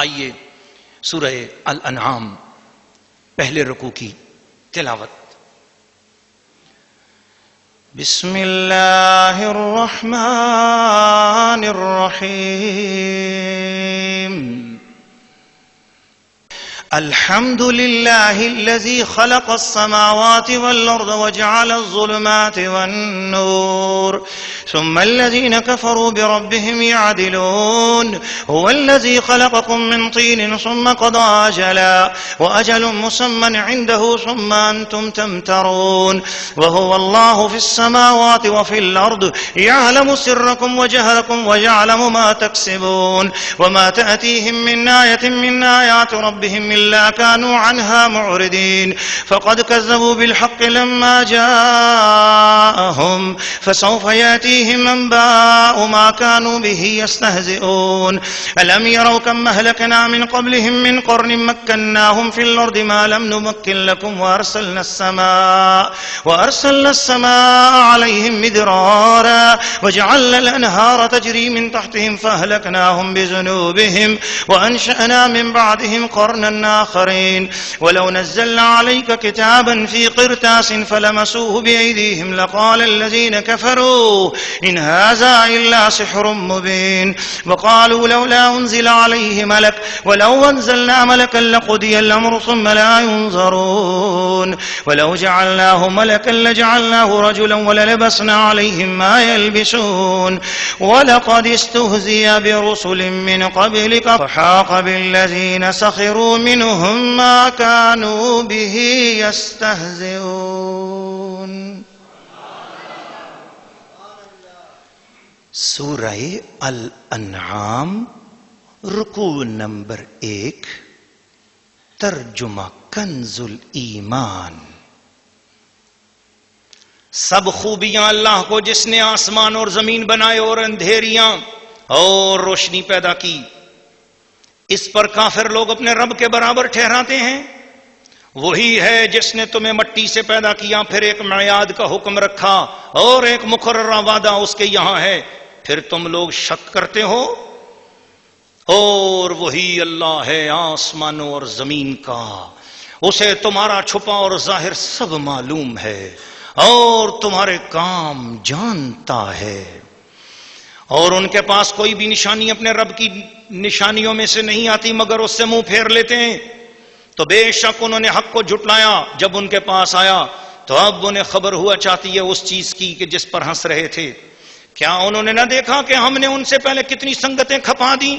آئیے سورہ الانعام پہلے رکوع کی تلاوت۔ بسم اللہ الرحمن الرحیم الحمد للہ الذی خلق السماوات والارض وجعل الظلمات والنور ثم الذين كفروا بربهم يعدلون هو الذي خلقكم من طين ثم قضى أجلا وأجل مسمى عنده ثم أنتم تمترون وهو الله في السماوات وفي الأرض يعلم سركم وجهركم ويعلم ما تكسبون وما تأتيهم من آية من آيات ربهم إلا كانوا عنها معرضين فقد كذبوا بالحق لما جاءهم فسوف يأتيهم أنباء ما كانوا به يستهزئون ألم يروا كم أهلكنا من قبلهم من قرن مكناهم في الأرض ما لم نمكن لكم وأرسلنا السماء عليهم مدرارا وجعلنا الأنهار تجري من تحتهم فأهلكناهم بذنوبهم وأنشأنا من بعدهم قرنا آخرين ولو نزلنا عليك كتابا في قرطاس فلمسوه بأيديهم لقال الذين كفروا إن هذا إلا سحر مبين وقالوا لولا أنزل عليه ملك ولو أنزلنا ملكا لقضي الأمر ثم لا ينظرون ولو جعلناه ملكا لجعلناه رجلا وللبسنا عليهم ما يلبسون ولقد استهزئ برسل من قبلك فحاق بالذين سخروا منهم ما كانوا به يستهزئون۔ سورہ الانعام رکوع نمبر 1، ترجمہ کنز الایمان۔ سب خوبیاں اللہ کو جس نے آسمان اور زمین بنائے اور اندھیریاں اور روشنی پیدا کی، اس پر کافر لوگ اپنے رب کے برابر ٹھہراتے ہیں۔ وہی ہے جس نے تمہیں مٹی سے پیدا کیا، پھر ایک میعاد کا حکم رکھا اور ایک مقررہ وعدہ اس کے یہاں ہے، پھر تم لوگ شک کرتے ہو۔ اور وہی اللہ ہے آسمانوں اور زمین کا، اسے تمہارا چھپا اور ظاہر سب معلوم ہے اور تمہارے کام جانتا ہے۔ اور ان کے پاس کوئی بھی نشانی اپنے رب کی نشانیوں میں سے نہیں آتی مگر اس سے منہ پھیر لیتے ہیں۔ تو بے شک انہوں نے حق کو جھٹلایا جب ان کے پاس آیا، تو اب انہیں خبر ہوا چاہتی ہے اس چیز کی کہ جس پر ہنس رہے تھے۔ کیا انہوں نے نہ دیکھا کہ ہم نے ان سے پہلے کتنی سنگتیں کھپا دیں؟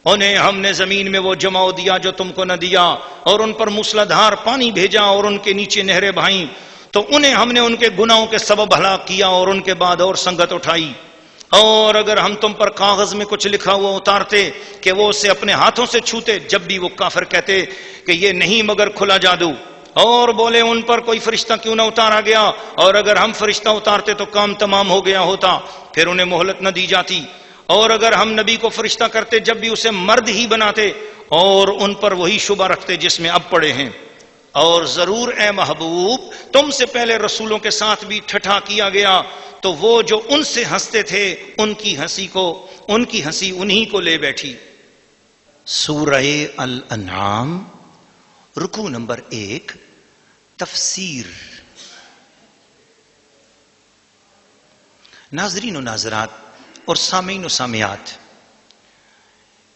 انہیں ہم نے زمین میں وہ جماؤ دیا جو تم کو نہ دیا، اور ان پر موسلادھار پانی بھیجا اور ان کے نیچے نہریں بہائیں، تو انہیں ہم نے ان کے گناہوں کے سبب ہلاک کیا اور ان کے بعد اور سنگت اٹھائی۔ اور اگر ہم تم پر کاغذ میں کچھ لکھا ہوا اتارتے کہ وہ اسے اپنے ہاتھوں سے چھوتے، جب بھی وہ کافر کہتے کہ یہ نہیں مگر کھلا جادو، اور بولے ان پر کوئی فرشتہ کیوں نہ اتارا گیا، اور اگر ہم فرشتہ اتارتے تو کام تمام ہو گیا ہوتا، پھر انہیں مہلت نہ دی جاتی۔ اور اگر ہم نبی کو فرشتہ کرتے جب بھی اسے مرد ہی بناتے اور ان پر وہی شبہ رکھتے جس میں اب پڑے ہیں۔ اور ضرور اے محبوب تم سے پہلے رسولوں کے ساتھ بھی ٹھٹھا کیا گیا، تو وہ جو ان سے ہنستے تھے ان کی ہنسی انہی کو لے بیٹھی۔ سورہ الانعام رکوع نمبر 1، تفسیر۔ ناظرین و ناظرات اور سامعین و سامعات،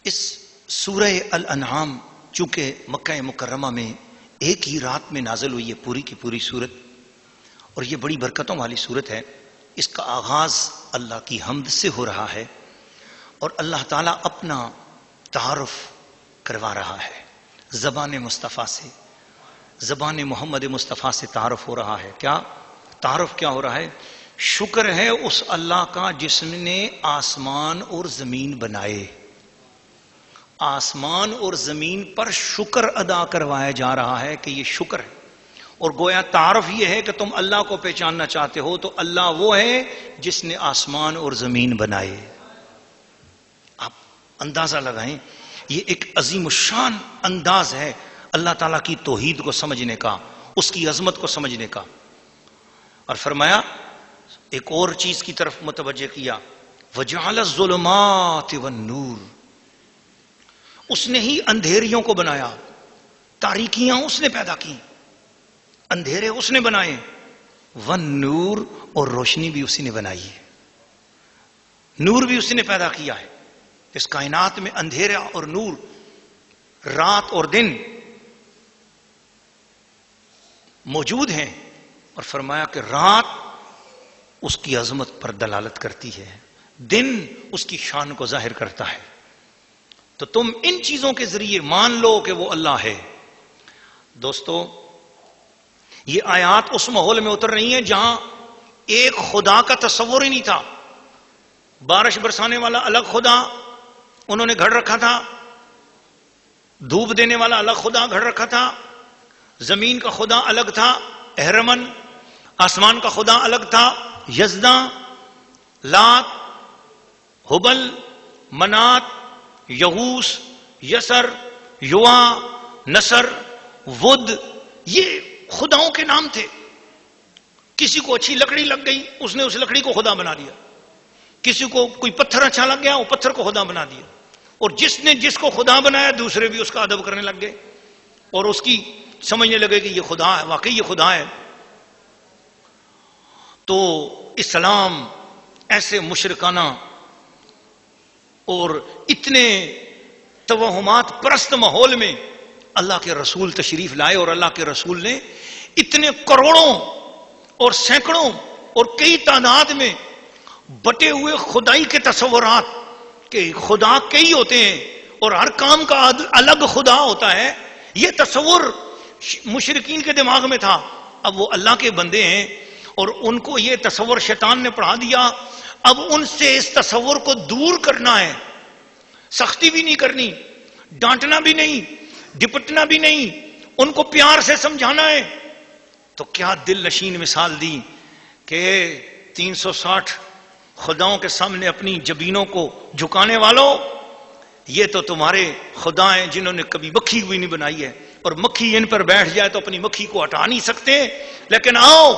اس سورہ الانعام چونکہ مکہ مکرمہ میں ایک ہی رات میں نازل ہوئی ہے پوری کی پوری سورت، اور یہ بڑی برکتوں والی سورت ہے۔ اس کا آغاز اللہ کی حمد سے ہو رہا ہے اور اللہ تعالیٰ اپنا تعارف کروا رہا ہے، زبان مصطفیٰ سے، زبان محمد مصطفیٰ سے تعارف ہو رہا ہے۔ کیا تعارف کیا ہو رہا ہے؟ شکر ہے اس اللہ کا جس نے آسمان اور زمین بنائے، آسمان اور زمین پر شکر ادا کروایا جا رہا ہے کہ یہ شکر ہے۔ اور گویا تعارف یہ ہے کہ تم اللہ کو پہچاننا چاہتے ہو تو اللہ وہ ہے جس نے آسمان اور زمین بنائے۔ آپ اندازہ لگائیں، یہ ایک عظیم الشان انداز ہے اللہ تعالیٰ کی توحید کو سمجھنے کا، اس کی عظمت کو سمجھنے کا۔ اور فرمایا ایک اور چیز کی طرف متوجہ کیا، وَجَعَلَ الظُّلُمَاتِ وَالنُّورِ، اس نے ہی اندھیریوں کو بنایا، تاریکیاں اس نے پیدا کی، اندھیرے اس نے بنائے، والنور اور روشنی بھی اسی نے بنائی ہے، نور بھی اسی نے پیدا کیا ہے۔ اس کائنات میں اندھیرا اور نور، رات اور دن موجود ہیں، اور فرمایا کہ رات اس کی عظمت پر دلالت کرتی ہے، دن اس کی شان کو ظاہر کرتا ہے۔ تو تم ان چیزوں کے ذریعے مان لو کہ وہ اللہ ہے۔ دوستو، یہ آیات اس ماحول میں اتر رہی ہیں جہاں ایک خدا کا تصور ہی نہیں تھا۔ بارش برسانے والا الگ خدا انہوں نے گھڑ رکھا تھا، دھوپ دینے والا الگ خدا گھڑ رکھا تھا، زمین کا خدا الگ تھا اہرمن، آسمان کا خدا الگ تھا یزداں، لات، ہبل، منات، یغوس، یسر، یوا، نصر، ود، یہ خداؤں کے نام تھے۔ کسی کو اچھی لکڑی لگ گئی، اس نے اس لکڑی کو خدا بنا دیا، کسی کو کوئی پتھر اچھا لگ گیا، وہ پتھر کو خدا بنا دیا، اور جس نے جس کو خدا بنایا دوسرے بھی اس کا ادب کرنے لگ گئے اور اس کی سمجھنے لگے کہ یہ خدا ہے، واقعی یہ خدا ہے۔ تو اسلام ایسے مشرکانہ اور اتنے توہمات پرست ماحول میں اللہ کے رسول تشریف لائے، اور اللہ کے رسول نے اتنے کروڑوں اور سینکڑوں اور کئی تعداد میں بٹے ہوئے خدائی کے تصورات کہ خدا کئی ہوتے ہیں اور ہر کام کا الگ خدا ہوتا ہے، یہ تصور مشرکین کے دماغ میں تھا۔ اب وہ اللہ کے بندے ہیں اور ان کو یہ تصور شیطان نے پڑھا دیا، اب ان سے اس تصور کو دور کرنا ہے، سختی بھی نہیں کرنی، ڈانٹنا بھی نہیں، ڈپٹنا بھی نہیں، ان کو پیار سے سمجھانا ہے۔ تو کیا دل نشین مثال دی کہ 360 خداؤں کے سامنے اپنی جبینوں کو جھکانے والوں، یہ تو تمہارے خدا ہیں جنہوں نے کبھی مکھی بھی نہیں بنائی ہے، اور مکھی ان پر بیٹھ جائے تو اپنی مکھی کو ہٹا نہیں سکتے، لیکن آؤ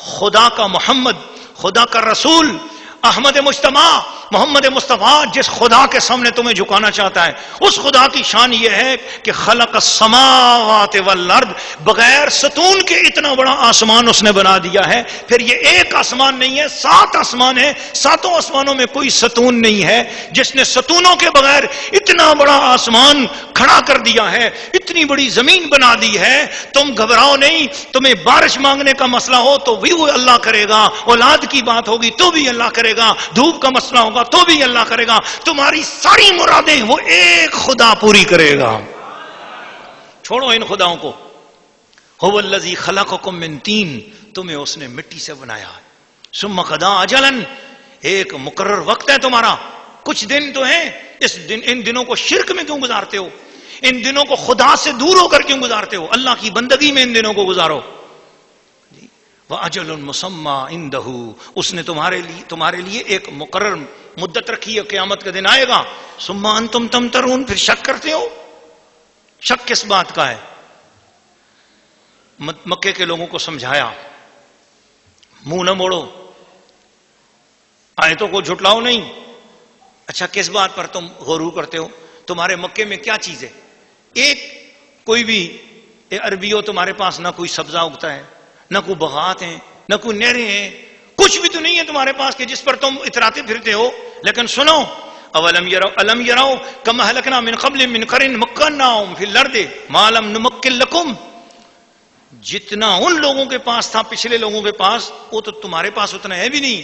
خدا کا محمد، خدا کا رسول احمد مجتبی محمد مصطفیٰ جس خدا کے سامنے تمہیں جھکانا چاہتا ہے، اس خدا کی شان یہ ہے کہ خلق السماوات والارض، بغیر ستون کے اتنا بڑا آسمان اس نے بنا دیا ہے۔ پھر یہ ایک آسمان نہیں ہے، 7 آسمان ہیں، 7 آسمانوں میں کوئی ستون نہیں ہے، جس نے ستونوں کے بغیر اتنا بڑا آسمان کھڑا کر دیا ہے، اتنی بڑی زمین بنا دی ہے۔ تم گھبراؤ نہیں، تمہیں بارش مانگنے کا مسئلہ ہو تو بھی وہ اللہ کرے گا، اولاد کی بات ہوگی تو بھی اللہ کرے گا، دھوپ کا مسئلہ ہوگا تو بھی اللہ کرے گا، تمہاری ساری مرادیں وہ ایک خدا پوری کرے گا۔ چھوڑو ان خداؤں کو۔ هو الذی خلقکم من طین، تمہیں اس نے مٹی سے بنایا، ثم قضی اجلا، ایک مقرر وقت ہے تمہارا، کچھ دن تو ہیں، ان دنوں کو شرک میں کیوں گزارتے ہو؟ ان دنوں کو خدا سے دور ہو کر کیوں گزارتے ہو؟ اللہ کی بندگی میں ان دنوں کو گزارو۔ وَأَجَلٌ مُّسَمَّى عِندَهُ، اس نے تمہارے لیے ایک مقرر مدت رکھی ہے، قیامت کا دن آئے گا۔ ثُمَّ أَنتُمْ تَمْتَرُونَ، پھر شک کرتے ہو؟ شک کس بات کا ہے؟ مکے کے لوگوں کو سمجھایا، منہ نہ موڑو، آیتوں کو جھٹلاؤ نہیں۔ اچھا کس بات پر تم غرور کرتے ہو؟ تمہارے مکے میں کیا چیز ہے؟ ایک کوئی بھی عربیوں تمہارے پاس نہ کوئی سبزہ اگتا ہے، نہ کوئی باغات ہیں، نہ کوئی نہریں ہیں، کچھ بھی تو نہیں ہے تمہارے پاس کہ جس پر تم اتراتے پھرتے ہو۔ لیکن سنو، اولم یروا کما اہلکنا من قبل من قرن مکناہم فی الارض ما لم نمکن لکم، جتنا ان لوگوں کے پاس تھا پچھلے لوگوں کے پاس، وہ تو تمہارے پاس اتنا ہے بھی نہیں۔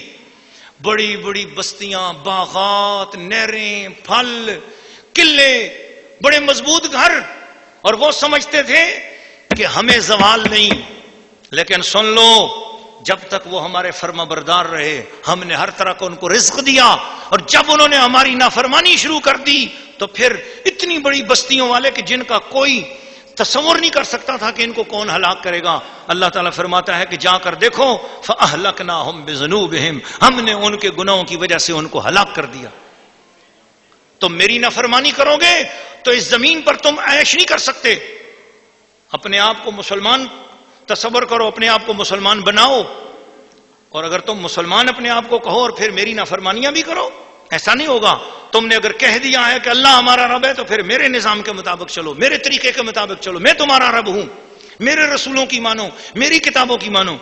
بڑی بڑی بستیاں، باغات، نہریں، پھل، قلعے، بڑے مضبوط گھر، اور وہ سمجھتے تھے کہ ہمیں زوال نہیں۔ لیکن سن لو، جب تک وہ ہمارے فرما بردار رہے ہم نے ہر طرح کا ان کو رزق دیا، اور جب انہوں نے ہماری نافرمانی شروع کر دی تو پھر اتنی بڑی بستیوں والے کہ جن کا کوئی تصور نہیں کر سکتا تھا کہ ان کو کون ہلاک کرے گا، اللہ تعالیٰ فرماتا ہے کہ جا کر دیکھو فَأَهْلَكْنَاهُمْ بِذُنُوبِهِمْ، ہم نے ان کے گناہوں کی وجہ سے ان کو ہلاک کر دیا۔ تم میری نافرمانی کرو گے تو اس زمین پر تم عیش نہیں کر سکتے۔ اپنے آپ کو مسلمان تصور کرو، اپنے آپ کو مسلمان بناؤ، اور اگر تم مسلمان اپنے آپ کو کہو اور پھر میری نافرمانیاں بھی کرو ایسا نہیں ہوگا. تم نے اگر کہہ دیا ہے کہ اللہ ہمارا رب ہے تو پھر میرے نظام کے مطابق چلو، میرے طریقے کے مطابق چلو، میں تمہارا رب ہوں، میرے رسولوں کی مانو، میری کتابوں کی مانو.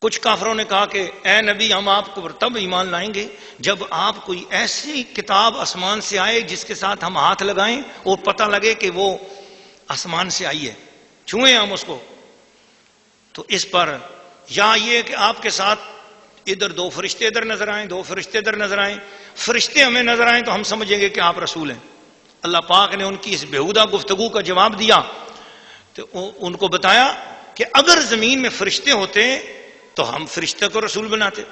کچھ کافروں نے کہا کہ اے نبی ہم آپ کو تب ایمان لائیں گے جب آپ کوئی ایسی کتاب آسمان سے آئے جس کے ساتھ ہم ہاتھ لگائیں اور پتہ لگے کہ وہ آسمان سے آئی ہے، چھوئیں ہم اس کو. تو اس پر یا یہ کہ آپ کے ساتھ ادھر دو فرشتے ادھر نظر آئیں، دو فرشتے ادھر نظر آئیں، فرشتے ہمیں نظر آئیں تو ہم سمجھیں گے کہ آپ رسول ہیں. اللہ پاک نے ان کی اس بےہودہ گفتگو کا جواب دیا تو ان کو بتایا کہ اگر زمین میں فرشتے ہوتے تو ہم فرشتے کو رسول بناتے.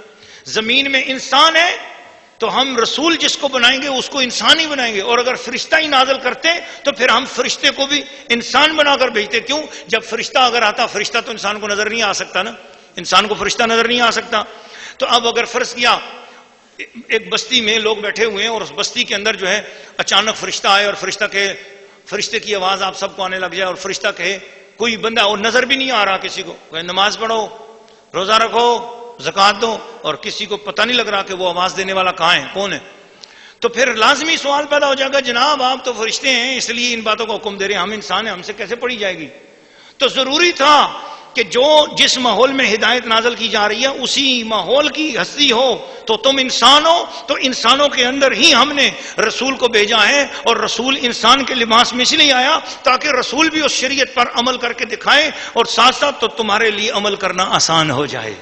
زمین میں انسان ہے تو ہم رسول جس کو بنائیں گے اس کو انسان ہی بنائیں گے، اور اگر فرشتہ ہی نازل کرتے تو پھر ہم فرشتے کو بھی انسان بنا کر بھیجتے. کیوں؟ جب فرشتہ اگر آتا، فرشتہ تو انسان کو نظر نہیں آ سکتا نا، انسان کو فرشتہ نظر نہیں آ سکتا. تو اب اگر فرض کیا ایک بستی میں لوگ بیٹھے ہوئے ہیں اور اس بستی کے اندر جو ہے اچانک فرشتہ آئے اور فرشتہ کہے، فرشتے کی آواز آپ سب کو آنے لگ جائے اور فرشتہ کہے کوئی بندہ اور نظر بھی نہیں آ رہا کسی کو، کوئی نماز پڑھو، روزہ رکھو، زکوٰۃ دو، اور کسی کو پتہ نہیں لگ رہا کہ وہ آواز دینے والا کہاں ہے، کون ہے، تو پھر لازمی سوال پیدا ہو جائے گا جناب آپ تو فرشتے ہیں اس لیے ان باتوں کا حکم دے رہے ہیں، ہم انسان ہیں، ہم سے کیسے پڑھی جائے گی؟ تو ضروری تھا کہ جو جس ماحول میں ہدایت نازل کی جا رہی ہے اسی ماحول کی ہستی ہو. تو تم انسان ہو تو انسانوں کے اندر ہی ہم نے رسول کو بھیجا ہے، اور رسول انسان کے لباس میں اس لیے آیا تاکہ رسول بھی اس شریعت پر عمل کر کے دکھائے، اور ساتھ ساتھ تو تمہارے لیے عمل کرنا آسان ہو جائے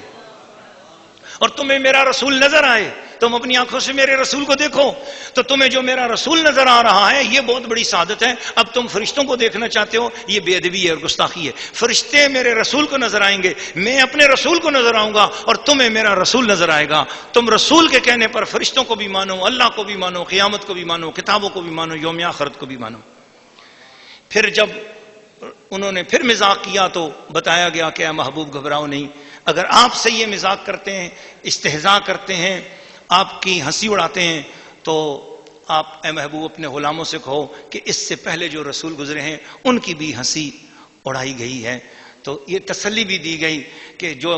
اور تمہیں میرا رسول نظر آئے. تم اپنی آنکھوں سے میرے رسول کو دیکھو تو تمہیں جو میرا رسول نظر آ رہا ہے یہ بہت بڑی سعادت ہے. اب تم فرشتوں کو دیکھنا چاہتے ہو، یہ بے ادبی ہے اور گستاخی ہے. فرشتے میرے رسول کو نظر آئیں گے، میں اپنے رسول کو نظر آؤں گا، اور تمہیں میرا رسول نظر آئے گا. تم رسول کے کہنے پر فرشتوں کو بھی مانو، اللہ کو بھی مانو، قیامت کو بھی مانو، کتابوں کو بھی مانو، یوم آخرت کو بھی مانو. پھر جب انہوں نے پھر مذاق کیا تو بتایا گیا کہ اے محبوب گھبراؤ نہیں، اگر آپ سے یہ مذاق کرتے ہیں، استہزاء کرتے ہیں، آپ کی ہنسی اڑاتے ہیں تو آپ اے محبوب اپنے غلاموں سے کہو کہ اس سے پہلے جو رسول گزرے ہیں ان کی بھی ہنسی اڑائی گئی ہے. تو یہ تسلی بھی دی گئی کہ جو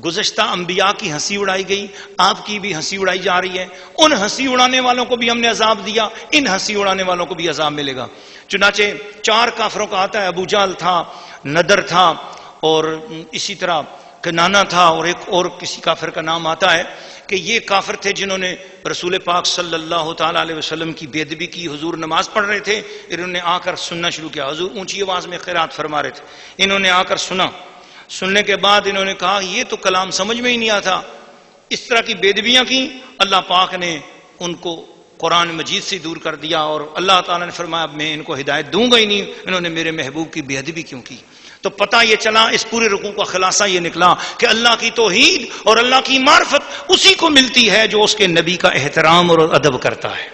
گزشتہ انبیاء کی ہنسی اڑائی گئی آپ کی بھی ہنسی اڑائی جا رہی ہے. ان ہنسی اڑانے والوں کو بھی ہم نے عذاب دیا، ان ہنسی اڑانے والوں کو بھی عذاب ملے گا. چنانچہ 4 کافروں کا آتا ہے، ابو جہل تھا، نضر تھا، اور اسی طرح کنانا تھا، اور ایک اور کسی کافر کا نام آتا ہے کہ یہ کافر تھے جنہوں نے رسول پاک صلی اللہ تعالیٰ علیہ وسلم کی بے ادبی کی. حضور نماز پڑھ رہے تھے، انہوں نے آ کر سننا شروع کیا. حضور اونچی آواز میں قرات فرما رہے تھے، انہوں نے آ کر سنا. سننے کے بعد انہوں نے کہا یہ تو کلام سمجھ میں ہی نہیں آتا. اس طرح کی بے ادبیاں کی. اللہ پاک نے ان کو قرآن مجید سے دور کر دیا، اور اللہ تعالیٰ نے فرمایا اب میں ان کو ہدایت دوں گا ہی نہیں، انہوں نے میرے محبوب کی بے ادبی کیوں کی. تو پتہ یہ چلا، اس پورے رکوع کا خلاصہ یہ نکلا کہ اللہ کی توحید اور اللہ کی معرفت اسی کو ملتی ہے جو اس کے نبی کا احترام اور ادب کرتا ہے.